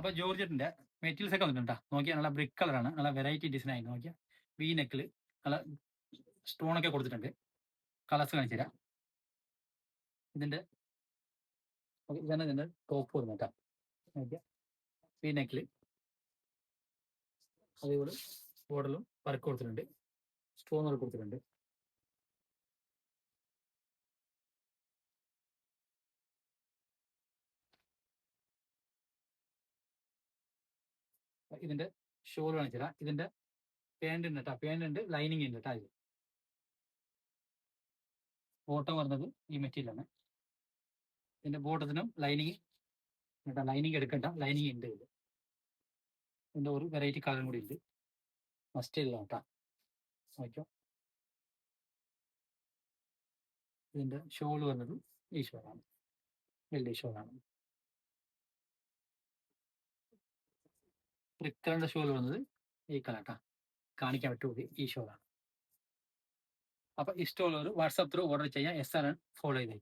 അപ്പോൾ ജോർജറ്റിൻ്റെ മെറ്റീരിയൽസ് ഒക്കെ വന്നിട്ടുണ്ട്. നോക്കിയാൽ നല്ല ബ്രിക്ക് കളറാണ്, നല്ല വെറൈറ്റി ഡിസൈൻ ആയി. നോക്കിയാൽ വി നെക്കിൽ നല്ല സ്റ്റോണൊക്കെ കൊടുത്തിട്ടുണ്ട്. കളേഴ്സ് കാണിച്ചു തരാം. ഇതാണ് ഇതിൻ്റെ ടോപ്പ് വരുന്നത് കേട്ടോ. നോക്കിയാൽ വി നെക്കിൽ അതേപോലെ ബോർഡറിലും വർക്ക് കൊടുത്തിട്ടുണ്ട്, സ്റ്റോൺ വർക്ക് കൊടുത്തിട്ടുണ്ട്. ഇതിൻ്റെ ഷോൾ കാണിച്ചു തരാം. ഇതിൻ്റെ പാൻറ് ഉണ്ട് കേട്ടോ, പാൻറ് ഉണ്ട്, ലൈനിങ് ഉണ്ട് കേട്ടോ. ഇത് ബോട്ടം വരുന്നത് ഈ മെറ്റീരിയലാണ്. ഇതിൻ്റെ ബോട്ടത്തിനും ലൈനിങ് കേട്ടോ, ലൈനിങ് എടുക്കണ്ട, ലൈനിങ് ഉണ്ട്. ഇതിൻ്റെ ഒരു വെറൈറ്റി കളറും കൂടി ഉണ്ട്, മസ്റ്റ് ഇല്ല കേട്ടോ. നോക്കിയോ, ഇതിൻ്റെ ഷോൾ വന്നത് ഈ ഷോളാണ്, വലിയ ഷോളാണ്. ബ്രിക്ക് ഷോൾ വന്നത് ഈ കളർ കേട്ടോ, കാണിക്കാൻ പറ്റുമോ, ഈ ഷോളാണ്. അപ്പോൾ ഇഷ്ടമുള്ളവർ വാട്സാപ്പ് ത്രൂ ഓർഡർ ചെയ്യാം. SR ഫോളോ ചെയ്തേ.